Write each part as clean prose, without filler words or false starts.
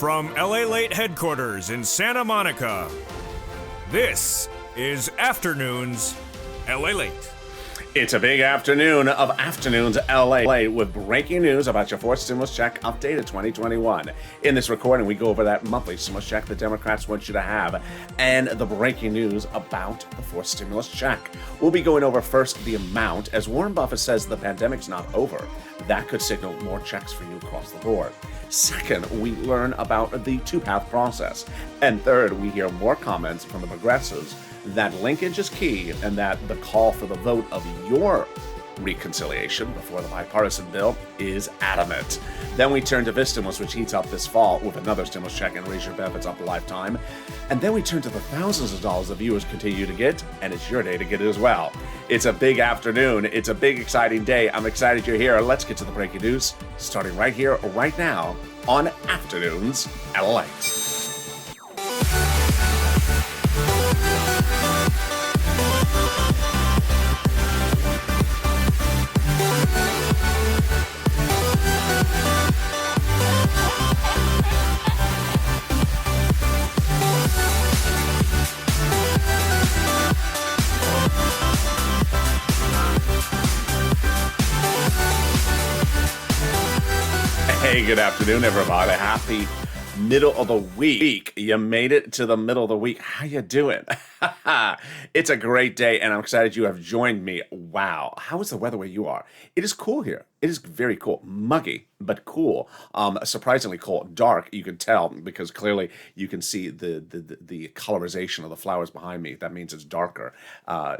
From LALATE headquarters in Santa Monica, this is Afternoons LALATE. It's a big afternoon of Afternoons LA with breaking news about your fourth stimulus check updated 2021. In this recording, we go over that monthly stimulus check the Democrats want you to have and the breaking news about the fourth stimulus check. We'll be going over first the amount, as Warren Buffett says the pandemic's not over. That could signal more checks for you across the board. Second, we learn about the two-path process. And third, we hear more comments from the progressives that linkage is key and that the call for the vote of your reconciliation before the bipartisan bill is adamant. Then we turn to Vistimulus, which heats up this fall with another stimulus check and raise your benefits up a lifetime. And then we turn to the thousands of dollars the viewers continue to get, and it's your day to get it as well. It's a big afternoon. It's a big, exciting day. I'm excited you're here. Let's get to the breaking news, starting right here, right now, on Afternoons LA. Hey, good afternoon, everybody. Happy middle of the week. You made it to the middle of the week. How you doing? It's a great day, and I'm excited you have joined me. Wow. How is the weather where you are? It is cool here. It is very cool. Muggy, but cool. Surprisingly cool. Dark, you can tell, because clearly you can see the colorization of the flowers behind me. That means it's darker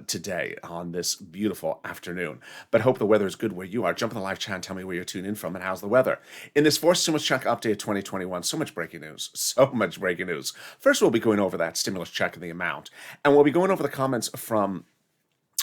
today on this beautiful afternoon. But hope the weather is good where you are. Jump in the live chat and tell me where you're tuned in from and how's the weather. In this fourth stimulus check update 2021, so much breaking news. So much breaking news. First, we'll be going over that stimulus check and the amount. And we'll be going over the comments from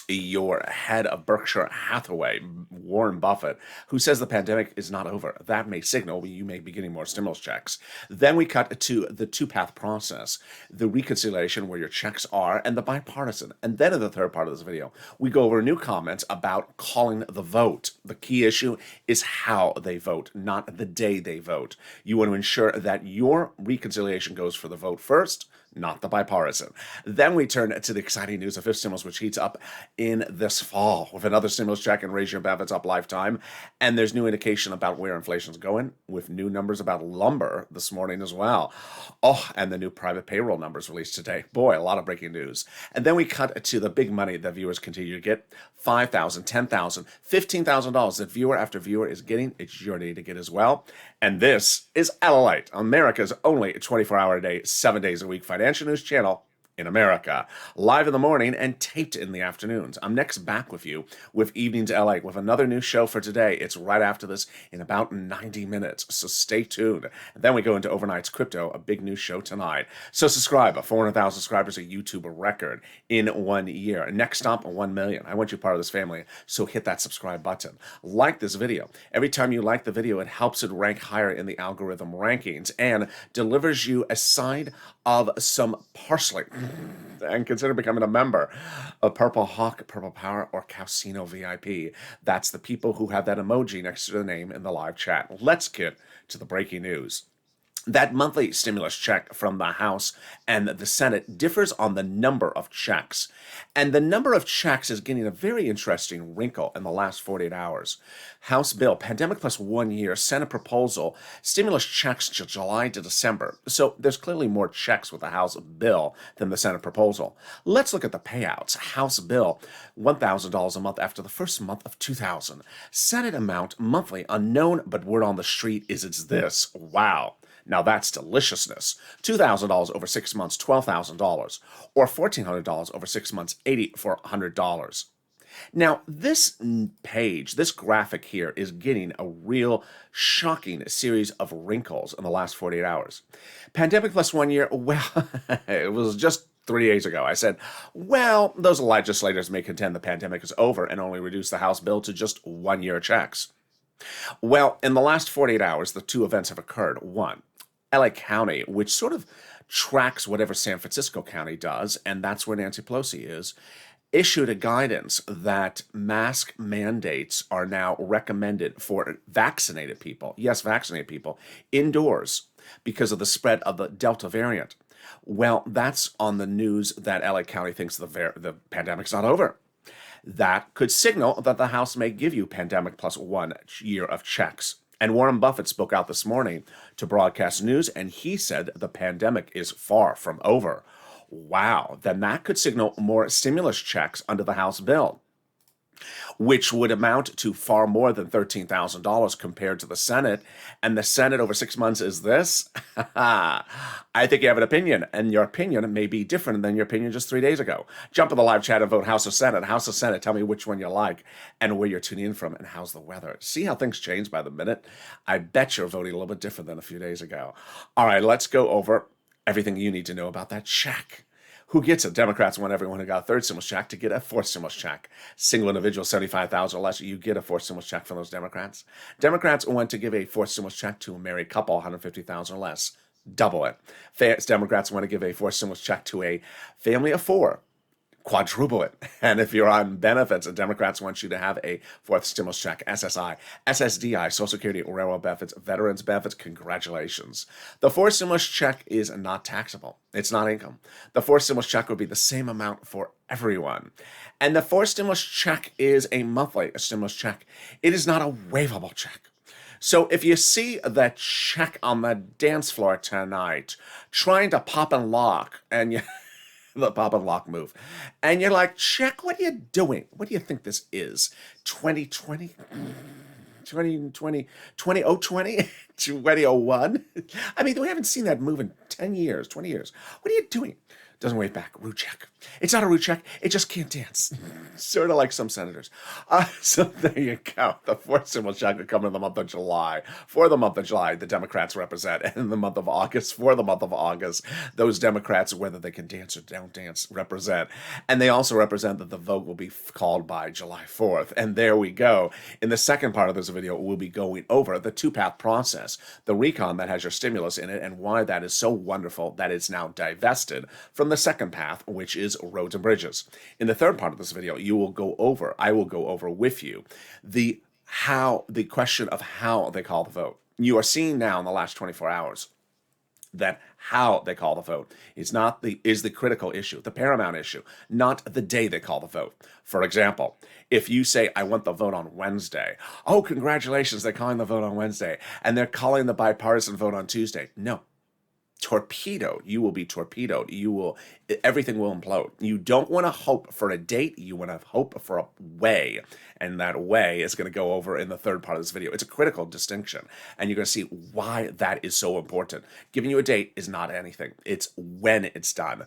your head of Berkshire Hathaway, Warren Buffett, who says the pandemic is not over. That may signal you may be getting more stimulus checks. Then we cut to the two-path process, the reconciliation where your checks are, and the bipartisan. And then in the third part of this video, we go over new comments about calling the vote. The key issue is how they vote, not the day they vote. You want to ensure that your reconciliation goes for the vote first, not the bipartisan. Then we turn to the exciting news of fifth stimulus, which heats up in this fall with another stimulus check and raise your benefits up lifetime. And there's new indication about where inflation's going with new numbers about lumber this morning as well. Oh, and the new private payroll numbers released today. Boy, a lot of breaking news. And then we cut to the big money that viewers continue to get. $5,000, $10,000, $15,000 that viewer after viewer is getting. It's your day to get as well. And this is LALATE, America's only 24-hour-a-day, 7 days a week financial news channel in America. Live in the morning and taped in the afternoons. I'm next back with you with Evenings LA with another new show for today. It's right after this in about 90 minutes, so stay tuned. And then we go into Overnight's Crypto, a big new show tonight. So subscribe. 400,000 subscribers, a YouTube record in 1 year. Next stop, 1 million. I want you part of this family, so hit that subscribe button. Like this video. Every time you like the video, it helps it rank higher in the algorithm rankings and delivers you a side of some parsley. And consider becoming a member of Purple Hawk, Purple Power, or Calcino VIP. That's the people who have that emoji next to their name in the live chat. Let's get to the breaking news. That monthly stimulus check from the House and the Senate differs on the number of checks. And the number of checks is getting a very interesting wrinkle in the last 48 hours. House bill, pandemic plus 1 year, Senate proposal, stimulus checks July to December. So there's clearly more checks with the House bill than the Senate proposal. Let's look at the payouts. House bill, $1,000 a month after the first month of 2000. Senate amount monthly unknown, but word on the street is it's this. Wow. Now that's deliciousness. $2,000 over 6 months, $12,000. Or $1,400 over 6 months, $8,400. Now, this page, this graphic here is getting a real shocking series of wrinkles in the last 48 hours. Pandemic plus 1 year, well, it was just 3 days ago. I said, well, those legislators may contend the pandemic is over and only reduce the House bill to just 1 year checks. Well, in the last 48 hours, the two events have occurred. One, LA County, which sort of tracks whatever San Francisco County does, and that's where Nancy Pelosi is, issued a guidance that mask mandates are now recommended for vaccinated people, yes, vaccinated people, indoors because of the spread of the Delta variant. Well, that's on the news that LA County thinks the pandemic's not over. That could signal that the House may give you pandemic plus 1 year of checks. And Warren Buffett spoke out this morning to broadcast news, and he said the pandemic is far from over. Wow, then that could signal more stimulus checks under the House bill, which would amount to far more than $13,000 compared to the Senate. And the Senate over 6 months is this? I think you have an opinion, and your opinion may be different than your opinion just 3 days ago. Jump in the live chat and vote House or Senate. House or Senate, tell me which one you like and where you're tuning in from and how's the weather. See how things change by the minute? I bet you're voting a little bit different than a few days ago. All right, let's go over everything you need to know about that check. Who gets it? Democrats want everyone who got a third stimulus check to get a fourth stimulus check. Single individual, $75,000 or less, you get a fourth stimulus check from those Democrats. Democrats want to give a fourth stimulus check to a married couple, $150,000 or less. Double it. Democrats want to give a fourth stimulus check to a family of 4. Quadruple it. And if you're on benefits, the Democrats want you to have a fourth stimulus check, SSI, SSDI, Social Security, railroad benefits, veterans benefits. Congratulations. The fourth stimulus check is not taxable. It's not income. The fourth stimulus check would be the same amount for everyone. And the fourth stimulus check is a monthly stimulus check. It is not a waivable check. So if you see that check on the dance floor tonight, trying to pop and lock, and you the pop and lock move, and you're like, check, what are you doing? What do you think this is? 2020? 2020? 2001? I mean, we haven't seen that move in 10 years, 20 years. What are you doing? Doesn't wave back. Root check. It's not a root check. It just can't dance. Sort of like some senators. So there you go. The fourth stimulus check will come in the month of July. For the month of July, the Democrats represent. And in the month of August, for the month of August, those Democrats, whether they can dance or don't dance, represent. And they also represent that the vote will be called by July 4th. And there we go. In the second part of this video, we'll be going over the two-path process, the recon that has your stimulus in it, and why that is so wonderful that it's now divested from the second path, which is roads and bridges. In the third part of this video, I will go over with you the question of how they call the vote. You are seeing now in the last 24 hours that how they call the vote is the critical issue, the paramount issue, not the day they call the vote. For example, if you say, I want the vote on Wednesday, oh, congratulations, they're calling the vote on Wednesday, and they're calling the bipartisan vote on Tuesday. No. Torpedoed. You will be torpedoed. Everything will implode. You don't want to hope for a date. You want to hope for a way. And that way is going to go over in the third part of this video. It's a critical distinction. And you're going to see why that is so important. Giving you a date is not anything. It's when it's done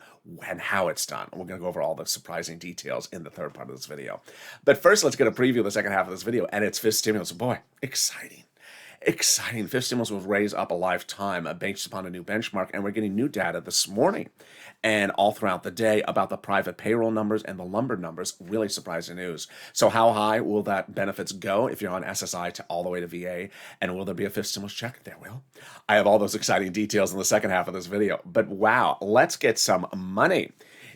and how it's done. We're going to go over all the surprising details in the third part of this video. But first, let's get a preview of the second half of this video. And it's fifth stimulus. Boy, exciting. Exciting. Fifth stimulus will raise up a lifetime based upon a new benchmark, and we're getting new data this morning and all throughout the day about the private payroll numbers and the lumber numbers. Really surprising news. So how high will that benefits go if you're on SSI to all the way to VA? And will there be a fifth stimulus check? There will. I have all those exciting details in the second half of this video. But wow, let's get some money.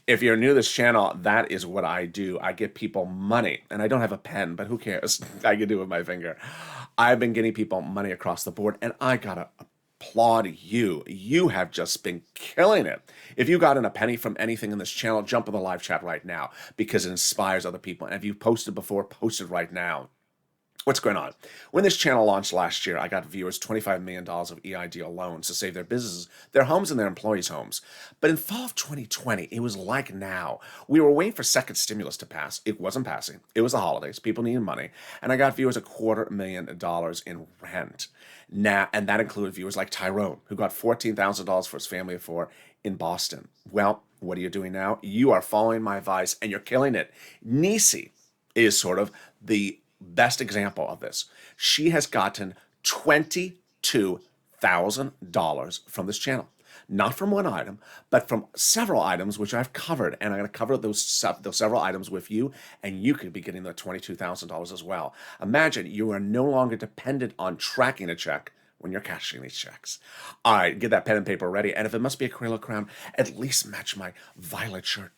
If you're new to this channel, that is what I do. I get people money, and I don't have a pen, but who cares? I can do it with my finger. I've been getting people money across the board, and I gotta applaud you. You have just been killing it. If you got in a penny from anything in this channel, jump in the live chat right now because it inspires other people. And if you've posted before, post it right now. What's going on? When this channel launched last year, I got viewers $25 million of EIDL loans to save their businesses, their homes, and their employees' homes. But in fall of 2020, it was like now. We were waiting for second stimulus to pass. It wasn't passing. It was the holidays. People needed money. And I got viewers $250,000 in rent. Now, and that included viewers like Tyrone, who got $14,000 for his family of 4 in Boston. Well, what are you doing now? You are following my advice, and you're killing it. Nisi is sort of the best example of this. She has gotten $22,000 from this channel. Not from one item, but from several items which I've covered. And I'm going to cover those several items with you, and you could be getting the $22,000 as well. Imagine you are no longer dependent on tracking a check when you're cashing these checks. All right, get that pen and paper ready. And if it must be acrylic crown, at least match my violet shirt.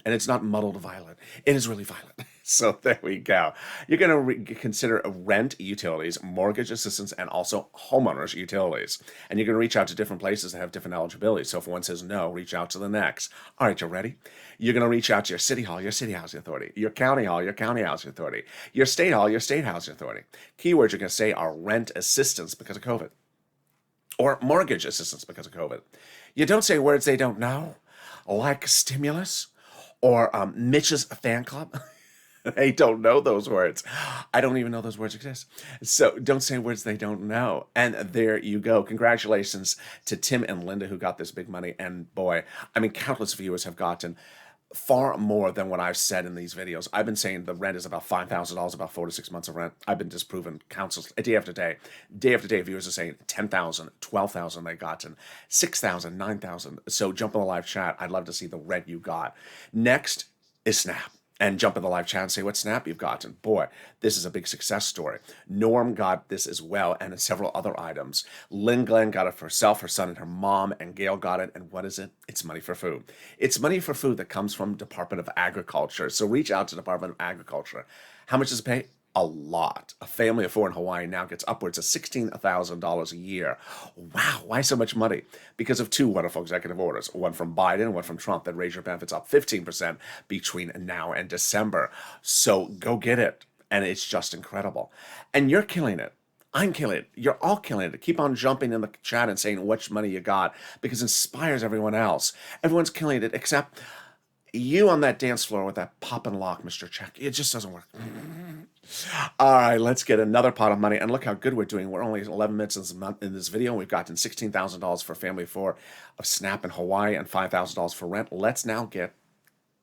And it's not muddled violet. It is really violet. So there we go. You're going to consider rent, utilities, mortgage assistance, and also homeowners utilities. And you're going to reach out to different places that have different eligibility. So if one says no, reach out to the next. All right, you ready? You're going to reach out to your city hall, your city housing authority, your county hall, your county housing authority, your state hall, your state housing authority. Keywords you're going to say are rent assistance because of COVID, or mortgage assistance because of COVID. You don't say words they don't know, like stimulus or Mitch's fan club. They don't know those words. I don't even know those words exist. So don't say words they don't know. And there you go. Congratulations to Tim and Linda who got this big money. And boy, I mean, countless viewers have gotten far more than what I've said in these videos. I've been saying the rent is about $5,000, about 4 to 6 months of rent. I've been disproven countless day after day. Day after day, viewers are saying 10,000, 12,000 they gotten, 6,000, 9,000. So jump in the live chat. I'd love to see the rent you got. Next is Snap. And jump in the live chat and say what Snap you've gotten. Boy, this is a big success story. Norm got this as well, and several other items. Lynn Glenn got it for herself, her son, and her mom, and Gail got it. And what is it? It's money for food. It's money for food that comes from Department of Agriculture. So reach out to Department of Agriculture. How much does it pay? A lot. A family of 4 in Hawaii now gets upwards of $16,000 a year. Wow, why so much money? Because of 2 wonderful executive orders, one from Biden and one from Trump that raise your benefits up 15% between now and December. So go get it. And it's just incredible. And you're killing it. I'm killing it. You're all killing it. Keep on jumping in the chat and saying which money you got because it inspires everyone else. Everyone's killing it except you on that dance floor with that pop and lock, Mr. Check. It just doesn't work. All right, let's get another pot of money. And look how good we're doing. We're only 11 minutes in this video. We've gotten $16,000 for family of 4 of Snap in Hawaii and $5,000 for rent. Let's now get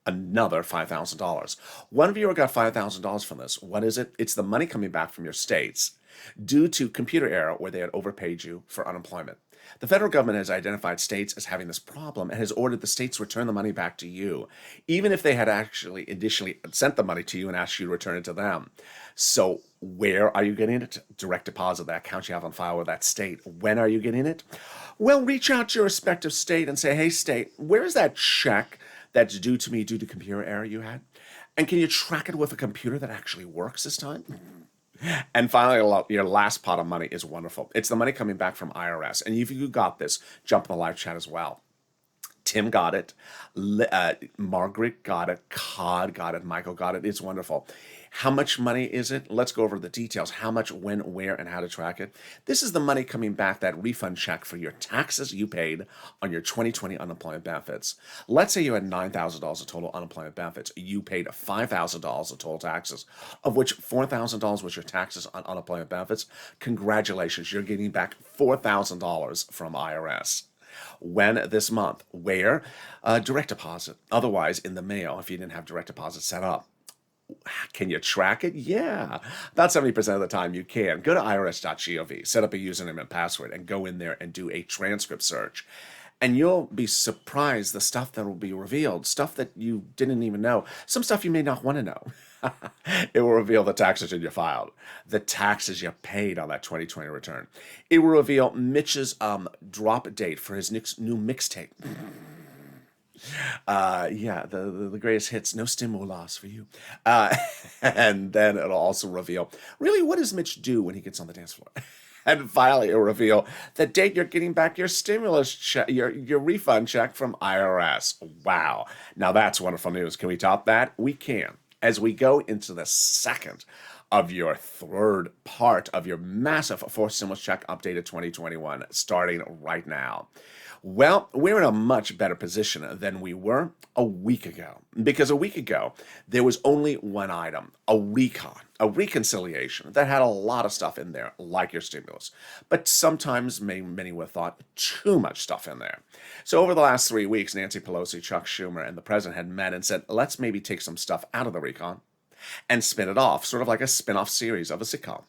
another $5,000. One viewer got $5,000 from this. What is it? It's the money coming back from your states due to computer error where they had overpaid you for unemployment. The federal government has identified states as having this problem and has ordered the states to return the money back to you, even if they had actually initially sent the money to you and asked you to return it to them. So where are you getting it? Direct deposit, that account you have on file with that state. When are you getting it? Well, reach out to your respective state and say, hey, state, where's that check that's due to me due to computer error you had? And can you track it with a computer that actually works this time? And finally, your last pot of money is wonderful. It's the money coming back from IRS. And if you got this, jump in the live chat as well. Tim got it. Margaret got it. Cod got it. Michael got it. It's wonderful. How much money is it? Let's go over the details. How much, when, where, and how to track it. This is the money coming back, that refund check for your taxes you paid on your 2020 unemployment benefits. Let's say you had $9,000 of total unemployment benefits. You paid $5,000 of total taxes, of which $4,000 was your taxes on unemployment benefits. Congratulations, you're getting back $4,000 from IRS. When? This month. Where? Direct deposit. Otherwise, in the mail, if you didn't have direct deposit set up. Can you track it? Yeah. About 70% of the time you can. Go to irs.gov, set up a username and password, and go in there and do a transcript search. And you'll be surprised the stuff that will be revealed, stuff that you didn't even know, some stuff you may not want to know. It will reveal the taxes you filed, the taxes you paid on that 2020 return. It will reveal Mitch's drop date for his new mixtape. Yeah, the greatest hits, no stimulus for you. And then it'll also reveal, really, what does Mitch do when he gets on the dance floor? And finally, it'll reveal the date you're getting back your stimulus check, your refund check from IRS. Wow. Now that's wonderful news. Can we top that? We can. As we go into the second of your third part of your massive forced stimulus check updated 2021, starting right now. Well, we're in a much better position than we were a week ago, because a week ago, there was only one item, a reconciliation that had a lot of stuff in there, like your stimulus. But sometimes many would have thought too much stuff in there. So over the last 3 weeks, Nancy Pelosi, Chuck Schumer, and the president had met and said, let's maybe take some stuff out of the recon and spin it off, sort of like a spin-off series of a sitcom.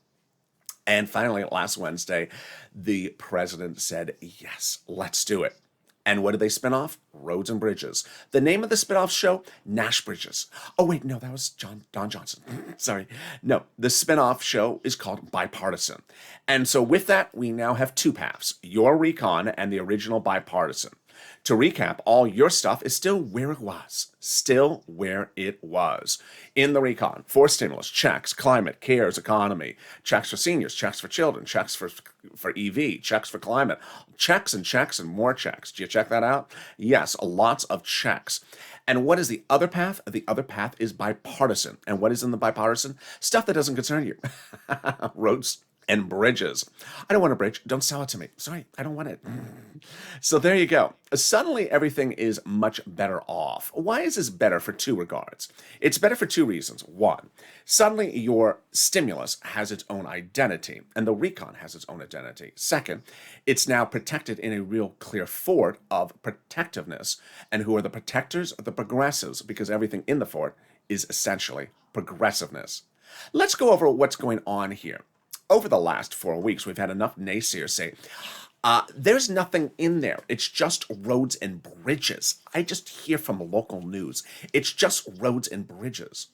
And finally, last Wednesday, the president said, yes, let's do it. And what did they spin off? Roads and Bridges. The name of the spin-off show, Nash Bridges. Oh, wait, no, that was Don Johnson. Sorry. No, the spin-off show is called Bipartisan. And so with that, we now have 2 paths, your recon and the original Bipartisan. To recap, all your stuff is still where it was. Still where it was. In the recon, for stimulus, checks, climate, cares, economy, checks for seniors, checks for children, checks for EV, checks for climate, checks and more checks. Do you check that out? Yes, lots of checks. And what is the other path? The other path is bipartisan. And what is in the bipartisan? Stuff that doesn't concern you. Roads and bridges. I don't want a bridge. Don't sell it to me. Sorry, I don't want it. So there you go. Suddenly, everything is much better off. Why is this better for two regards? It's better for two reasons. One, suddenly your stimulus has its own identity, and the recon has its own identity. Second, it's now protected in a real clear fort of protectiveness. And who are the protectors? The progressives, because everything in the fort is essentially progressiveness. Let's go over what's going on here. Over the last 4 weeks, we've had enough naysayers say, there's nothing in there. It's just roads and bridges. I just hear from local news. It's just roads and bridges.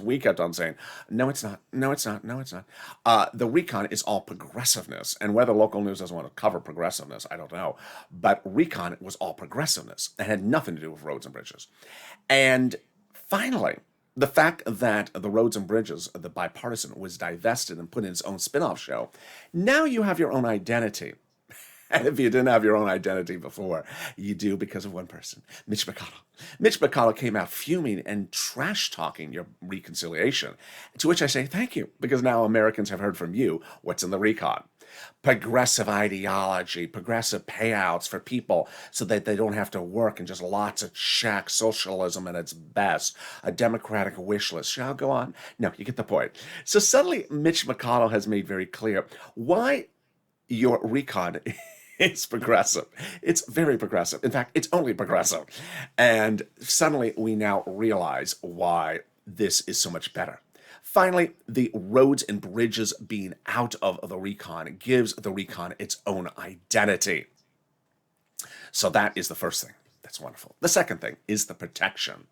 We kept on saying, no, it's not. No, it's not. No, it's not. The recon is all progressiveness. And whether local news doesn't want to cover progressiveness, I don't know. But recon was all progressiveness. It had nothing to do with roads and bridges. And finally, the fact that the roads and bridges, the bipartisan, was divested and put in its own spin-off show, now you have your own identity. And if you didn't have your own identity before, you do because of one person, Mitch McConnell. Mitch McConnell came out fuming and trash-talking your reconciliation, to which I say thank you, because now Americans have heard from you what's in the recon. Progressive ideology, progressive payouts for people so that they don't have to work, and just lots of checks, socialism at its best, a democratic wish list. Shall I go on? No, you get the point. So suddenly Mitch McConnell has made very clear why your recon is progressive. It's very progressive. In fact, it's only progressive. And suddenly we now realize why this is so much better. Finally, the roads and bridges being out of the recon gives the recon its own identity. So that is the first thing. That's wonderful. The second thing is the protection.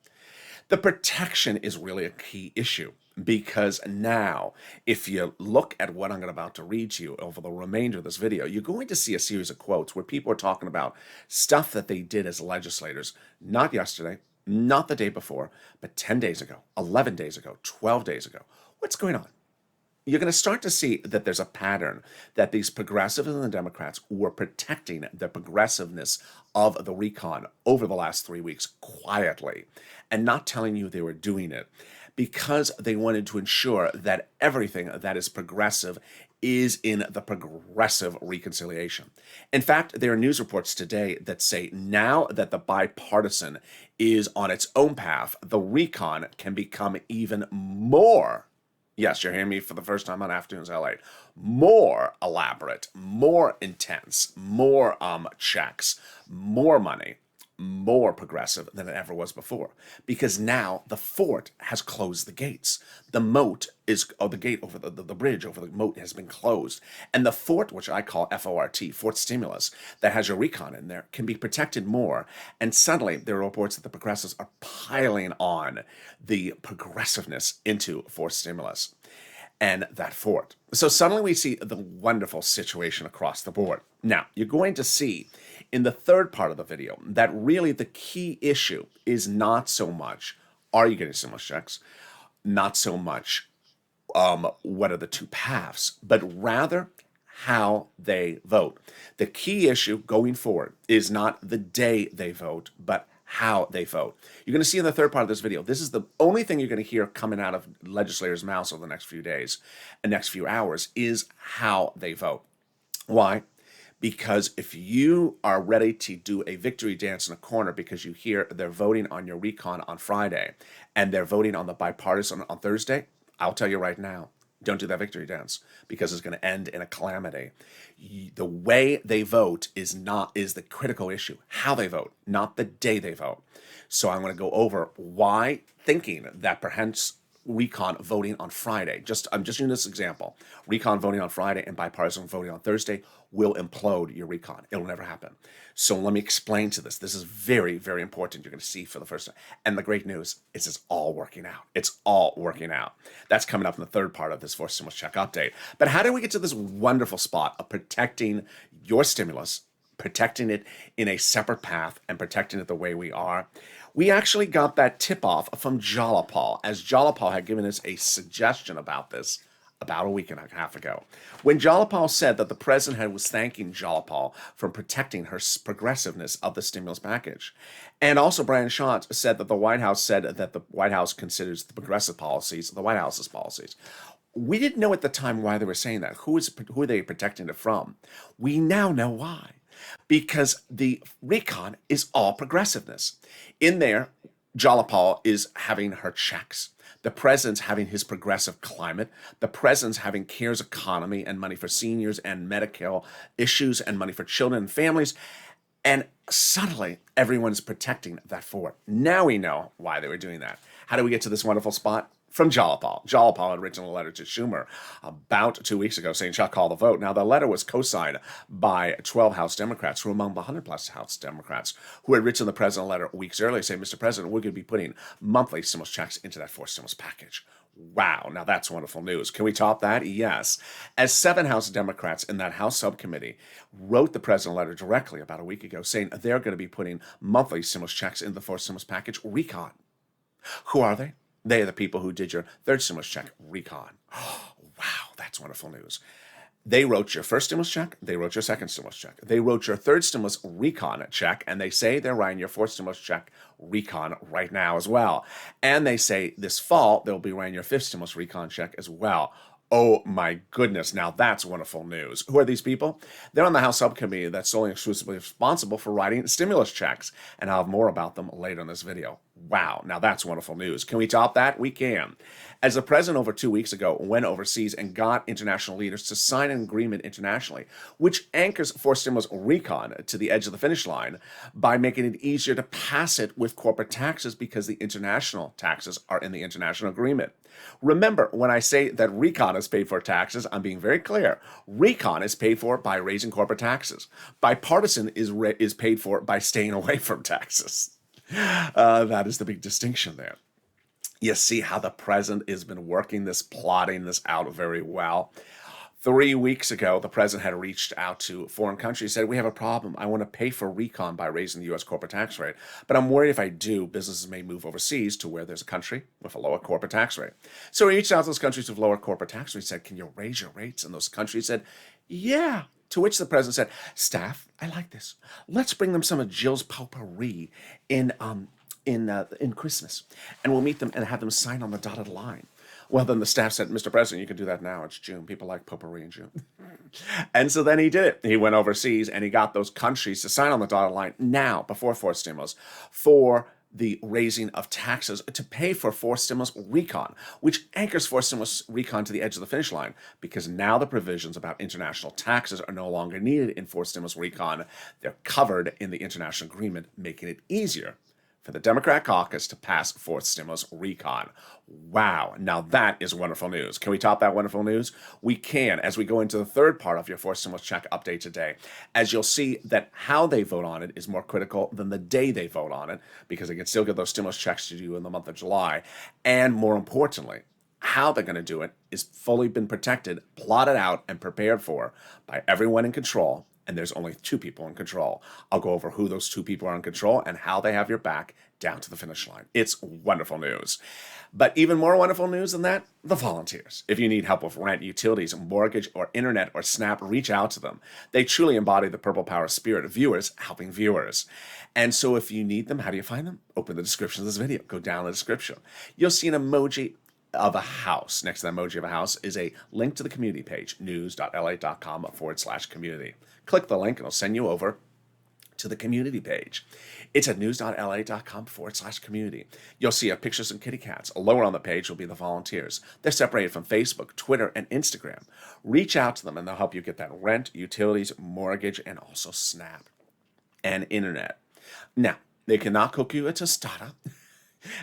The protection is really a key issue, because now, if you look at what I'm about to read to you over the remainder of this video, you're going to see a series of quotes where people are talking about stuff that they did as legislators, not yesterday, not the day before, but 10 days ago, 11 days ago, 12 days ago. What's going on? You're going to start to see that there's a pattern that these progressives and the Democrats were protecting the progressiveness of the recon over the last 3 weeks quietly and not telling you they were doing it, because they wanted to ensure that everything that is progressive is in the progressive reconciliation. In fact, there are news reports today that say now that the bipartisan is on its own path, the recon can become even more, yes, you're hearing me for the first time on Afternoons LA, more elaborate, more intense, more checks, more money, more progressive than it ever was before, because now the fort has closed the gates. The moat is, or the gate over the bridge over the moat has been closed, and the fort, which I call FORT, Fort Stimulus, that has your recon in there, can be protected more. And suddenly there are reports that the progressives are piling on the progressiveness into Fort Stimulus and that fort. So suddenly we see the wonderful situation across the board. Now, you're going to see in the third part of the video that really the key issue is not so much, are you getting stimulus checks? Not so much, what are the two paths, but rather how they vote. The key issue going forward is not the day they vote, but how they vote. You're going to see in the third part of this video, this is the only thing you're going to hear coming out of legislators' mouths over the next few days and next few hours is how they vote. Why? Because if you are ready to do a victory dance in a corner because you hear they're voting on your recon on Friday and they're voting on the bipartisan on Thursday, I'll tell you right now, don't do that victory dance, because it's going to end in a calamity. The way they vote is the critical issue. How they vote, not the day they vote. So I'm going to go over why thinking that perhaps recon voting on Friday, I'm just using this example, recon voting on Friday and bipartisan voting on Thursday will implode your recon. It'll never happen. So let me explain to this. This is very, very important. You're going to see for the first time. And the great news is it's all working out. It's all working out. That's coming up in the third part of this Forced Stimulus Check update. But how do we get to this wonderful spot of protecting your stimulus, protecting it in a separate path and protecting it the way we are. We actually got that tip-off from Jalapal, as Jalapal had given us a suggestion about this about a week and a half ago, when Jalapal said that the president was thanking Jalapal for protecting her progressiveness of the stimulus package. And also Brian Schantz said that the White House said that the White House considers the progressive policies the White House's policies. We didn't know at the time why they were saying that. Who are they protecting it from? We now know why. Because the recon is all progressiveness. In there, Jalapal is having her checks. The president's having his progressive climate. The president's having CARES economy and money for seniors and Medicare issues and money for children and families. And suddenly, everyone's protecting that forward. Now we know why they were doing that. How do we get to this wonderful spot? From Jalapal. Jalapal had written a letter to Schumer about 2 weeks ago saying, shall call the vote. Now, the letter was co-signed by 12 House Democrats, who were among the 100-plus House Democrats, who had written the president a letter weeks earlier saying, Mr. President, we're going to be putting monthly stimulus checks into that forced stimulus package. Wow, now that's wonderful news. Can we top that? Yes. As 7 House Democrats in that House subcommittee wrote the president a letter directly about a week ago saying they're going to be putting monthly stimulus checks into the forced stimulus package, recon. Who are they? They are the people who did your third stimulus check, recon. Oh, wow, that's wonderful news. They wrote your first stimulus check. They wrote your second stimulus check. They wrote your third stimulus recon check, and they say they're writing your fourth stimulus check recon right now as well. And they say this fall they'll be writing your fifth stimulus recon check as well. Oh my goodness, now that's wonderful news. Who are these people? They're on the House subcommittee that's solely and exclusively responsible for writing stimulus checks, and I'll have more about them later in this video. Wow, now that's wonderful news. Can we top that? We can. As the president over 2 weeks ago went overseas and got international leaders to sign an agreement internationally, which anchors forced stimulus recon to the edge of the finish line by making it easier to pass it with corporate taxes because the international taxes are in the international agreement. Remember, when I say that recon is paid for taxes, I'm being very clear. Recon is paid for by raising corporate taxes. Bipartisan is paid for by staying away from taxes. That is the big distinction there. You see how the president has been working this, plotting this out very well. 3 weeks ago, the president had reached out to foreign countries, said, we have a problem. I want to pay for recon by raising the U.S. corporate tax rate. But I'm worried if I do, businesses may move overseas to where there's a country with a lower corporate tax rate. So he reached out to those countries with lower corporate tax rates, said, can you raise your rates? And those countries said, yeah. To which the president said, staff, I like this. Let's bring them some of Jill's potpourri in Christmas. And we'll meet them and have them sign on the dotted line. Well, then the staff said, Mr. President, you can do that now. It's June. People like potpourri in June. And so then he did it. He went overseas and he got those countries to sign on the dotted line now, before forced stimulus, for the raising of taxes to pay for forced stimulus recon, which anchors forced stimulus recon to the edge of the finish line, because now the provisions about international taxes are no longer needed in forced stimulus recon. They're covered in the international agreement, making it easier for the Democrat caucus to pass forced stimulus recon. Wow, now that is wonderful news. Can we top that wonderful news? We can, as we go into the third part of your forced stimulus check update today, as you'll see that how they vote on it is more critical than the day they vote on it, because they can still get those stimulus checks to you in the month of July. And more importantly, how they're going to do it is fully been protected, plotted out, and prepared for by everyone in control. And there's only 2 people in control. I'll go over who those 2 people are in control and how they have your back down to the finish line. It's wonderful news. But even more wonderful news than that, the volunteers. If you need help with rent, utilities, mortgage, or internet, or SNAP, reach out to them. They truly embody the Purple Power spirit of viewers helping viewers. And so if you need them, how do you find them? Open the description of this video. Go down the description. You'll see an emoji of a house. Next to the emoji of a house is a link to the community page, news.lalate.com/community. Click the link and it'll send you over to the community page. It's at news.lalate.com/community. You'll see pictures of kitty cats. Lower on the page will be the volunteers. They're separated from Facebook, Twitter, and Instagram. Reach out to them and they'll help you get that rent, utilities, mortgage, and also SNAP and internet. Now, they cannot cook you a tostada.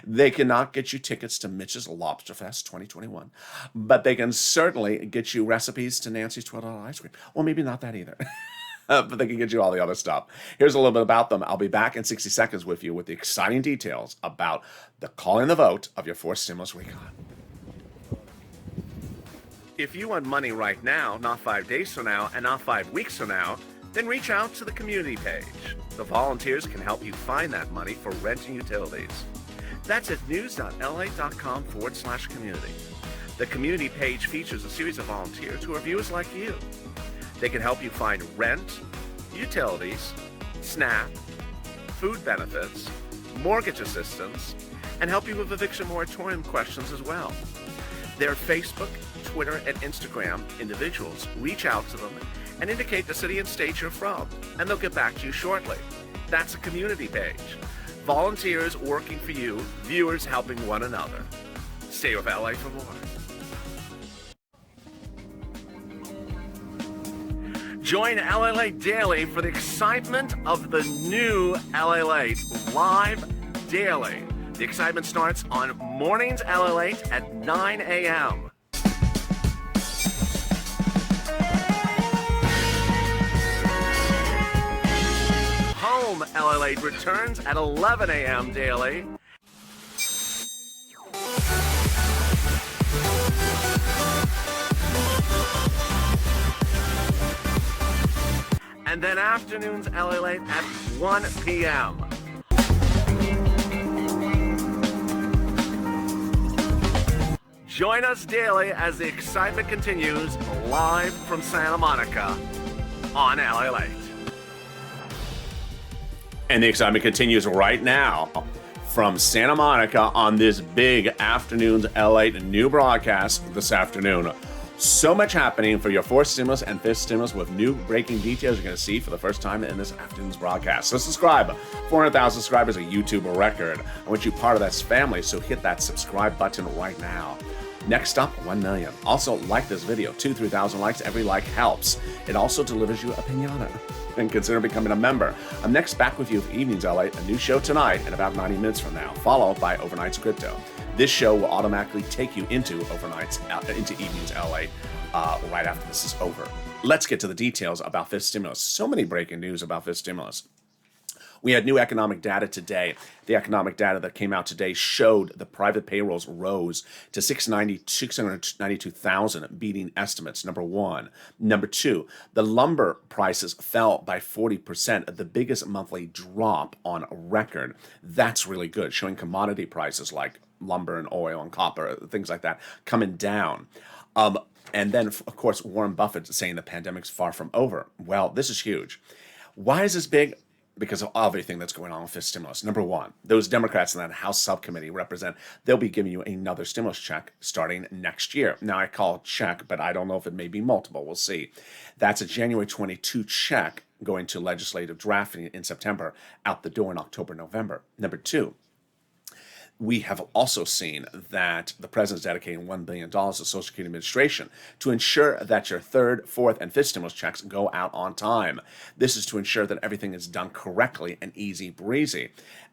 They cannot get you tickets to Mitch's Lobster Fest 2021, but they can certainly get you recipes to Nancy's $12 ice cream. Well, maybe not that either, but they can get you all the other stuff. Here's a little bit about them. I'll be back in 60 seconds with you with the exciting details about the calling the vote of your forced stimulus recon. If you want money right now, not 5 days from now, and not 5 weeks from now, then reach out to the community page. The volunteers can help you find that money for rent and utilities. That's at news.la.com/community. The community page features a series of volunteers who are viewers like you. They can help you find rent, utilities, SNAP, food benefits, mortgage assistance, and help you with eviction moratorium questions as well. Their Facebook, Twitter, and Instagram individuals reach out to them and indicate the city and state you're from, and they'll get back to you shortly. That's a community page. Volunteers working for you, viewers helping one another. Stay with LA for more. Join LALATE Daily for the excitement of the new LALATE live daily. The excitement starts on mornings LALATE at 9 a.m. Home LALATE returns at 11 a.m. daily. And then afternoons LALATE at 1 p.m. Join us daily as the excitement continues live from Santa Monica on LALATE. And the excitement continues right now from Santa Monica on this big afternoon's LALATE new broadcast this afternoon. So much happening for your fourth stimulus and fifth stimulus with new breaking details you're going to see for the first time in this afternoon's broadcast. So subscribe. 400,000 subscribers, a YouTube record. I want you part of that family, so hit that subscribe button right now. Next up, 1 million. Also, like this video. 2,000-3,000 likes. Every like helps. It also delivers you a pinata. And consider becoming a member. I'm next back with you for Evenings LA, a new show tonight in about 90 minutes from now, followed by Overnights Crypto. This show will automatically take you into into Evenings LA right after this is over. Let's get to the details about fifth stimulus. So many breaking news about fifth stimulus. We had new economic data today. The economic data that came out today showed the private payrolls rose to 692,000, beating estimates, number one. Number two, the lumber prices fell by 40%, the biggest monthly drop on record. That's really good, showing commodity prices like lumber and oil and copper, things like that, coming down. And then, of course, Warren Buffett saying the pandemic's far from over. Well, this is huge. Why is this big? Because of everything that's going on with fifth stimulus. Number one, those Democrats in that House subcommittee they'll be giving you another stimulus check starting next year. Now, I call it check, but I don't know if it may be multiple. We'll see. That's a January 22 check going to legislative drafting in September, out the door in October, November. Number two, we have also seen that the president's dedicating $1 billion to Social Security Administration to ensure that your third, fourth, and fifth stimulus checks go out on time. This is to ensure that everything is done correctly and easy breezy.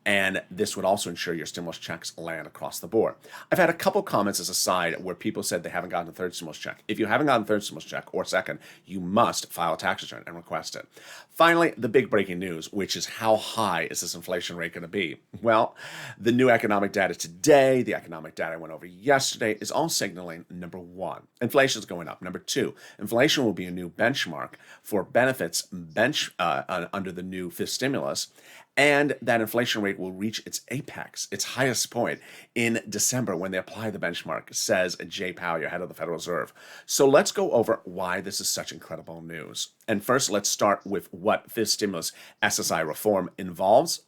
And this would also ensure your stimulus checks land across the board. I've had a couple comments as a side where people said they haven't gotten a third stimulus check. If you haven't gotten a third stimulus check or second, you must file a tax return and request it. Finally, the big breaking news, which is how high is this inflation rate going to be? Well, the new economic data today, the economic data I went over yesterday, is all signaling, number one, inflation is going up. Number two, inflation will be a new benchmark for benefits under the new fifth stimulus. And that inflation rate will reach its apex, its highest point, in December when they apply the benchmark, says Jay Powell, head of the Federal Reserve. So let's go over why this is such incredible news. And first, let's start with what fifth stimulus SSI reform involves.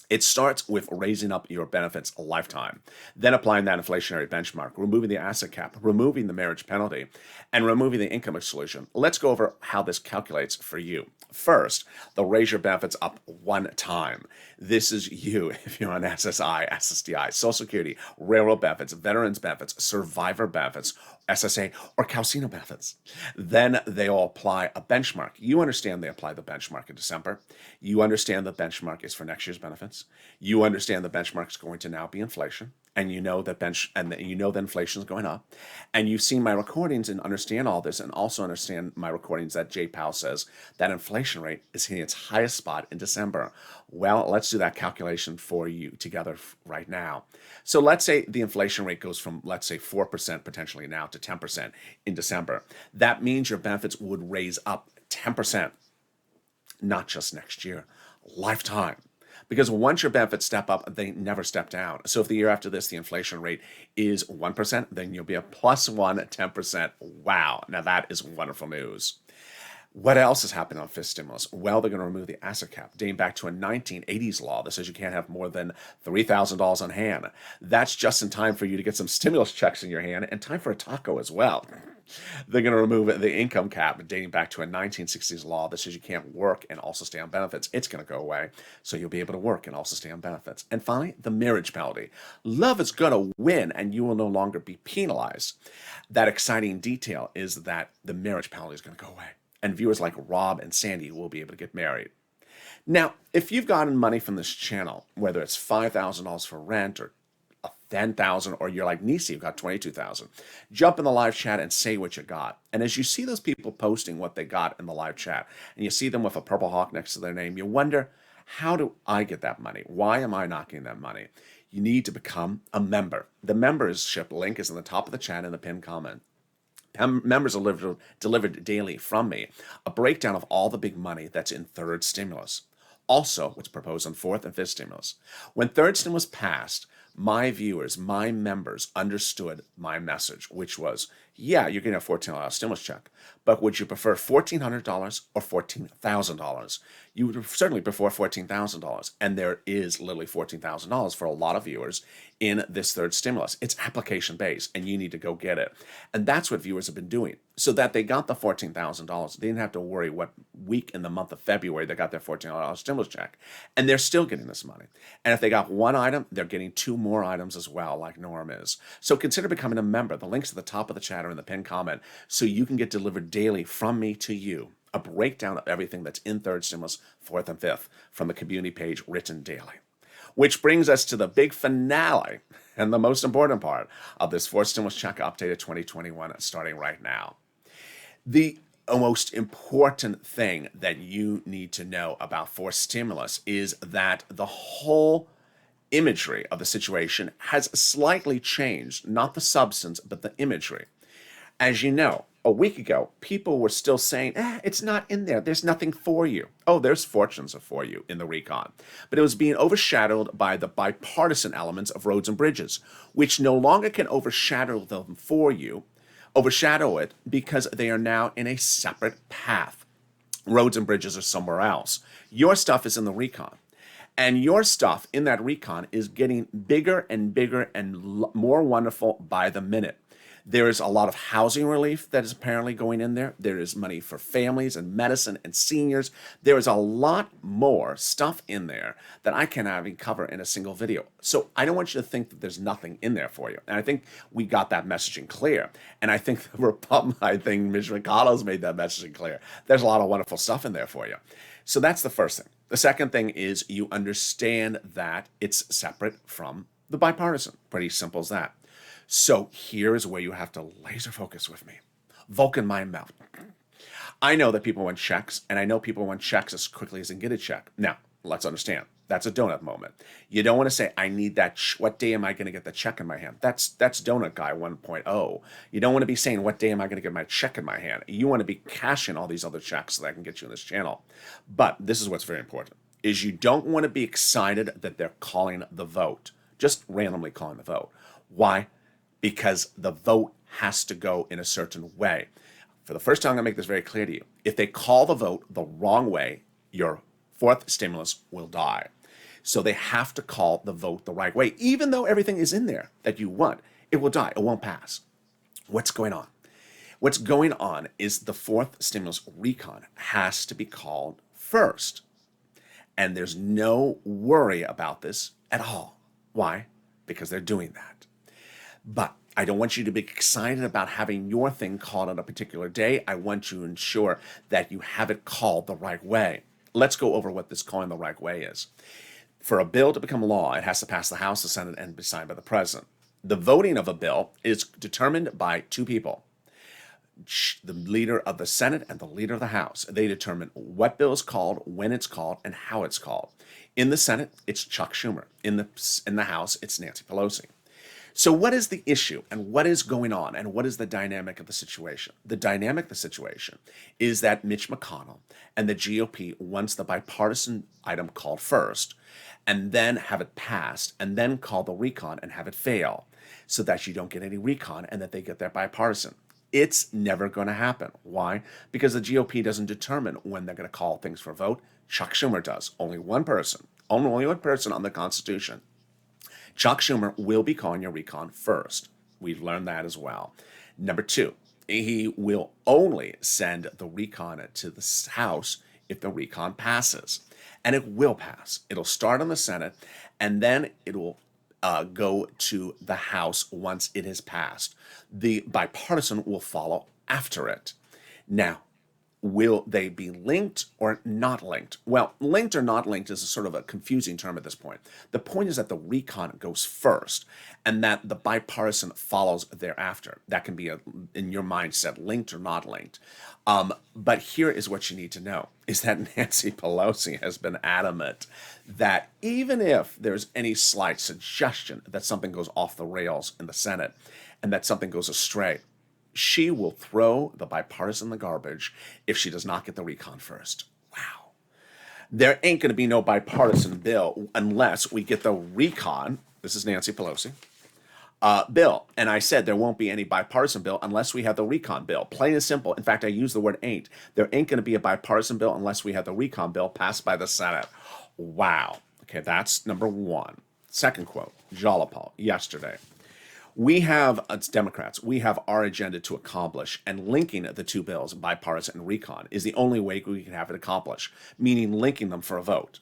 It starts with raising up your benefits a lifetime, then applying that inflationary benchmark, removing the asset cap, removing the marriage penalty, and removing the income exclusion. Let's go over how this calculates for you. First, they'll raise your benefits up one time. This is you if you're on SSI, SSDI, Social Security, railroad benefits, veterans benefits, survivor benefits, SSA, or Calcino benefits. Then they'll apply a benchmark. You understand they apply the benchmark in December. You understand the benchmark is for next year's benefits. You understand the benchmark is going to now be inflation, and you know that inflation is going up. And you've seen my recordings and understand all this, and also understand my recordings that Jay Powell says that inflation rate is hitting its highest spot in December. Well, let's do that calculation for you together right now. So let's say the inflation rate goes from, let's say, 4% potentially now to 10% in December. That means your benefits would raise up 10%. not just next year, lifetime. Because once your benefits step up, they never step down. So if the year after this, the inflation rate is 1%, then you'll be a plus 10%. Wow. Now that is wonderful news. What else has happened on fifth stimulus? Well, they're going to remove the asset cap, dating back to a 1980s law that says you can't have more than $3,000 on hand. That's just in time for you to get some stimulus checks in your hand and time for a taco as well. They're going to remove the income cap dating back to a 1960s law that says you can't work and also stay on benefits. It's going to go away, so you'll be able to work and also stay on benefits. And finally, the marriage penalty. Love is going to win, and you will no longer be penalized. That exciting detail is that the marriage penalty is going to go away, and viewers like Rob and Sandy will be able to get married. Now, if you've gotten money from this channel, whether it's $5,000 for rent or $10,000, or you're like Nisi, you've got $22,000, jump in the live chat and say what you got. And as you see those people posting what they got in the live chat, and you see them with a purple hawk next to their name, you wonder, how do I get that money? Why am I not getting that money? You need to become a member. The membership link is in the top of the chat in the pinned comment. Members are delivered daily from me a breakdown of all the big money that's in third stimulus. Also, what's proposed on fourth and fifth stimulus. When third stimulus passed, my viewers, my members understood my message, which was, yeah, you're getting a $1,400 stimulus check, but would you prefer $1,400 or $14,000? You would certainly prefer $14,000, and there is literally $14,000 for a lot of viewers in this third stimulus. It's application-based, and you need to go get it. And that's what viewers have been doing. So that they got the $14,000, they didn't have to worry what week in the month of February they got their $14,000 stimulus check. And they're still getting this money. And if they got one item, they're getting two more items as well, like Norm is. So consider becoming a member. The link's at the top of the chat or in the pinned comment, so you can get delivered daily from me to you a breakdown of everything that's in third stimulus, fourth, and fifth from the community page written daily. Which brings us to the big finale and the most important part of this fourth stimulus check updated 2021 starting right now. The most important thing that you need to know about fourth stimulus is that the whole imagery of the situation has slightly changed, not the substance, but the imagery. As you know, a week ago, people were still saying, it's not in there. There's nothing for you. Oh, there's fortunes for you in the recon. But it was being overshadowed by the bipartisan elements of roads and bridges, which no longer can overshadow them for you, overshadow it because they are now in a separate path. Roads and bridges are somewhere else. Your stuff is in the recon. And your stuff in that recon is getting bigger and bigger and more wonderful by the minute. There is a lot of housing relief that is apparently going in there. There is money for families and medicine and seniors. There is a lot more stuff in there that I cannot even cover in a single video. So I don't want you to think that there's nothing in there for you. And I think we got that messaging clear. And I think Mitch McConnell's made that messaging clear. There's a lot of wonderful stuff in there for you. So that's the first thing. The second thing is you understand that it's separate from the bipartisan. Pretty simple as that. So here is where you have to laser focus with me. Vulcan mind melt. I know that people want checks, and I know people want checks as quickly as they can get a check. Now, let's understand. That's a donut moment. You don't want to say, I need that. What day am I going to get the check in my hand? That's Donut Guy 1.0. You don't want to be saying, what day am I going to get my check in my hand? You want to be cashing all these other checks so that I can get you in this channel. But this is what's very important, is you don't want to be excited that they're calling the vote. Just randomly calling the vote. Why? Because the vote has to go in a certain way. For the first time, I'm going to make this very clear to you. If they call the vote the wrong way, your fourth stimulus will die. So they have to call the vote the right way. Even though everything is in there that you want, it will die. It won't pass. What's going on? What's going on is the fourth stimulus recon has to be called first. And there's no worry about this at all. Why? Because they're doing that. But I don't want you to be excited about having your thing called on a particular day. I want you to ensure that you have it called the right way. Let's go over what this calling the right way is. For a bill to become law, it has to pass the House, the Senate, and be signed by the President. The voting of a bill is determined by two people, the leader of the Senate and the leader of the House. They determine what bill is called, when it's called, and how it's called. In the Senate, it's Chuck Schumer. In the House, it's Nancy Pelosi. So, what is the issue and what is going on and what is the dynamic of the situation? The dynamic of the situation is that Mitch McConnell and the GOP wants the bipartisan item called first and then have it passed and then call the recon and have it fail so that you don't get any recon and that they get their bipartisan. It's never going to happen. Why? Because the GOP doesn't determine when they're going to call things for a vote. Chuck Schumer does. Only one person on the Constitution. Chuck Schumer will be calling your recon first. We've learned that as well. Number two, he will only send the recon to the House if the recon passes. And it will pass. It'll start on the Senate, and then it will go to the House once it has passed. The bipartisan will follow after it. Now, will they be linked or not linked? Well, linked or not linked is a sort of a confusing term at this point. The point is that the recon goes first and that the bipartisan follows thereafter. That can be, in your mindset, linked or not linked. But here is what you need to know, is that Nancy Pelosi has been adamant that even if there's any slight suggestion that something goes off the rails in the Senate and that something goes astray, she will throw the bipartisan in the garbage if she does not get the recon first. Wow. There ain't going to be no bipartisan bill unless we get the recon. This is Nancy Pelosi. Bill. And I said there won't be any bipartisan bill unless we have the recon bill. Plain and simple. In fact, I use the word ain't. There ain't going to be a bipartisan bill unless we have the recon bill passed by the Senate. Wow. Okay, that's number one. Second quote, Jalopal, yesterday. We have, as Democrats, we have our agenda to accomplish, and linking the two bills, bipartisan and recon, is the only way we can have it accomplished, meaning linking them for a vote.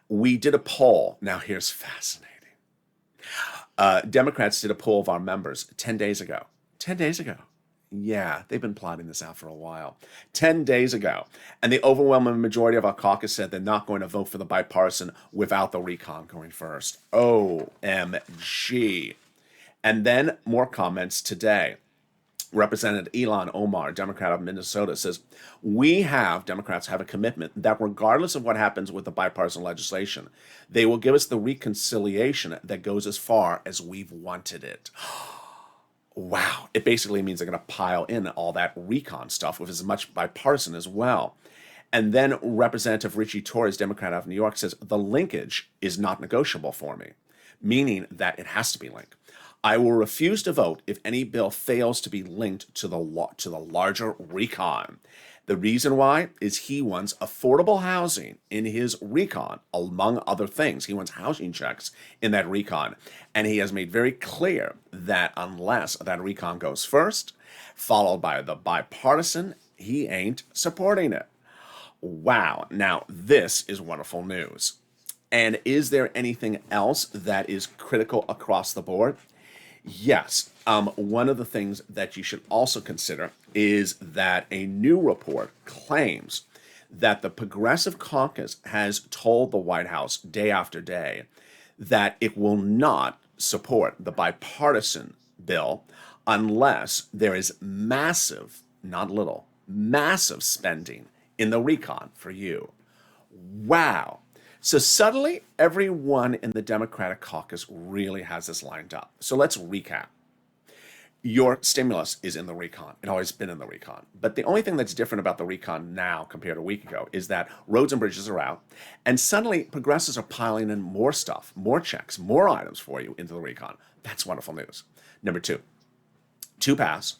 We did a poll. Now, here's fascinating. Democrats did a poll of our members 10 days ago. 10 days ago. Yeah, they've been plotting this out for a while. 10 days ago. And the overwhelming majority of our caucus said they're not going to vote for the bipartisan without the recon going first. OMG. And then more comments today. Representative Ilhan Omar, Democrat of Minnesota, says, Democrats have a commitment that regardless of what happens with the bipartisan legislation, they will give us the reconciliation that goes as far as we've wanted it. Wow. It basically means they're going to pile in all that recon stuff with as much bipartisan as well. And then Representative Richie Torres, Democrat of New York, says, the linkage is not negotiable for me, meaning that it has to be linked. I will refuse to vote if any bill fails to be linked to the larger recon. The reason why is he wants affordable housing in his recon, among other things. He wants housing checks in that recon. And he has made very clear that unless that recon goes first, followed by the bipartisan, he ain't supporting it. Wow. Now, this is wonderful news. And is there anything else that is critical across the board? Yes. One of the things that you should also consider is that a new report claims that the Progressive Caucus has told the White House day after day that it will not support the bipartisan bill unless there is massive, not little, massive spending in the recon for you. Wow. So suddenly, everyone in the Democratic caucus really has this lined up. So let's recap. Your stimulus is in the recon. It always been in the recon. But the only thing that's different about the recon now compared to a week ago is that roads and bridges are out. And suddenly, progressives are piling in more stuff, more checks, more items for you into the recon. That's wonderful news. Number two pass.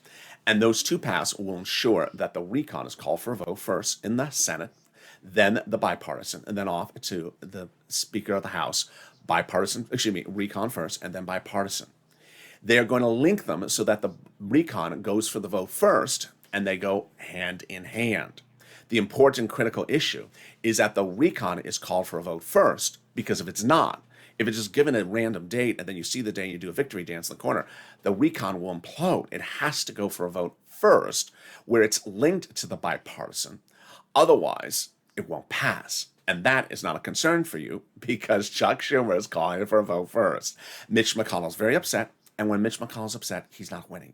And those two pass will ensure that the recon is called for a vote first in the Senate, then the bipartisan, and then off to the Speaker of the House, recon first, and then bipartisan. They are going to link them so that the recon goes for the vote first, and they go hand in hand. The important critical issue is that the recon is called for a vote first, because if it's not, if it's just given a random date, and then you see the day and you do a victory dance in the corner, the recon will implode. It has to go for a vote first, where it's linked to the bipartisan. Otherwise, it won't pass. And that is not a concern for you because Chuck Schumer is calling for a vote first. Mitch McConnell's very upset. And when Mitch McConnell's upset, he's not winning.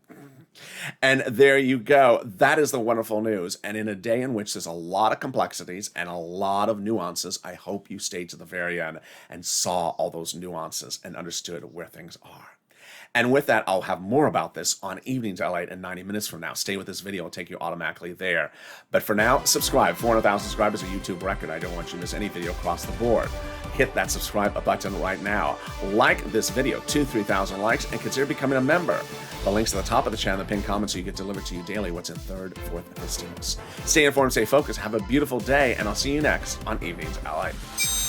And there you go. That is the wonderful news. And in a day in which there's a lot of complexities and a lot of nuances, I hope you stayed to the very end and saw all those nuances and understood where things are. And with that, I'll have more about this on Evenings LALATE in 90 minutes from now. Stay with this video, it'll take you automatically there. But for now, subscribe. 400,000 subscribers, a YouTube record. I don't want you to miss any video across the board. Hit that subscribe button right now. Like this video, 3,000 likes, and consider becoming a member. The link's at the top of the channel, the pinned comment, so you get delivered to you daily what's in 3rd, 4th, and 5th stimulus. Stay informed, stay focused, have a beautiful day, and I'll see you next on Evenings LALATE.